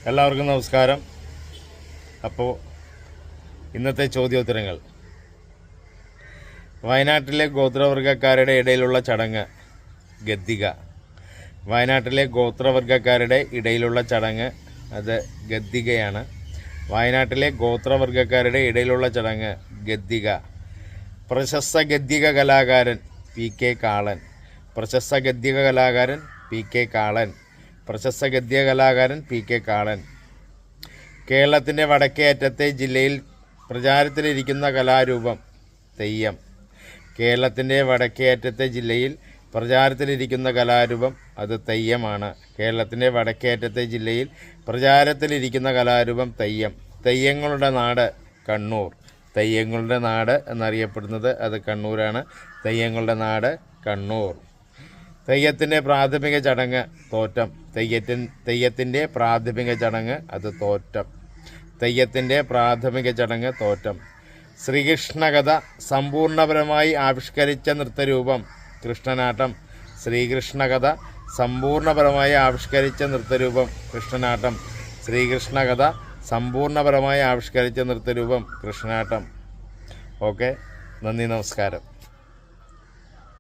എല്ലാവർക്കും നമസ്കാരം. അപ്പോൾ ഇന്നത്തെ ചോദ്യോത്തരങ്ങൾ. വയനാട്ടിലെ ഗോത്രവർഗ്ഗക്കാരുടെ ഇടയിലുള്ള ചടങ്ങ് ഗദ്ദിക. വയനാട്ടിലെ ഗോത്രവർഗ്ഗക്കാരുടെ ഇടയിലുള്ള ചടങ്ങ് അത് ഗദ്ദികയാണ്. വയനാട്ടിലെ ഗോത്രവർഗ്ഗക്കാരുടെ ഇടയിലുള്ള ചടങ്ങ് ഗദ്ദിക. പ്രശസ്ത ഗദ്ദിക കലാകാരൻ PK കാളൻ. പ്രശസ്ത ഗദ്ദിക കലാകാരൻ PK കാളൻ. പ്രശസ്ത ഗദ്ദിക കലാകാരൻ PK കാളൻ. കേരളത്തിൻ്റെ വടക്കേ അറ്റത്തെ ജില്ലയിൽ പ്രചാരത്തിലിരിക്കുന്ന കലാരൂപം തെയ്യം. കേരളത്തിൻ്റെ വടക്കേ അറ്റത്തെ ജില്ലയിൽ പ്രചാരത്തിലിരിക്കുന്ന കലാരൂപം അത് തെയ്യമാണ്. കേരളത്തിൻ്റെ വടക്കേ അറ്റത്തെ ജില്ലയിൽ പ്രചാരത്തിലിരിക്കുന്ന കലാരൂപം തെയ്യം. തെയ്യങ്ങളുടെ നാട് കണ്ണൂർ. തെയ്യങ്ങളുടെ നാട് എന്നറിയപ്പെടുന്നത് അത് കണ്ണൂരാണ്. തെയ്യങ്ങളുടെ നാട് കണ്ണൂർ. തെയ്യത്തിൻ്റെ പ്രാഥമിക ചടങ്ങ് തോറ്റം. തെയ്യത്തിൻ്റെ പ്രാഥമിക ചടങ്ങ് അത് തോറ്റം. തെയ്യത്തിൻ്റെ പ്രാഥമിക ചടങ്ങ് തോറ്റം. ശ്രീകൃഷ്ണകഥ സമ്പൂർണപരമായി ആവിഷ്കരിച്ച നൃത്തരൂപം കൃഷ്ണനാട്ടം. ശ്രീകൃഷ്ണകഥ സമ്പൂർണപരമായി ആവിഷ്കരിച്ച നൃത്തരൂപം കൃഷ്ണനാട്ടം. ശ്രീകൃഷ്ണകഥ സമ്പൂർണപരമായി ആവിഷ്കരിച്ച നൃത്തരൂപം കൃഷ്ണനാട്ടം. ഓക്കെ, നന്ദി, നമസ്കാരം.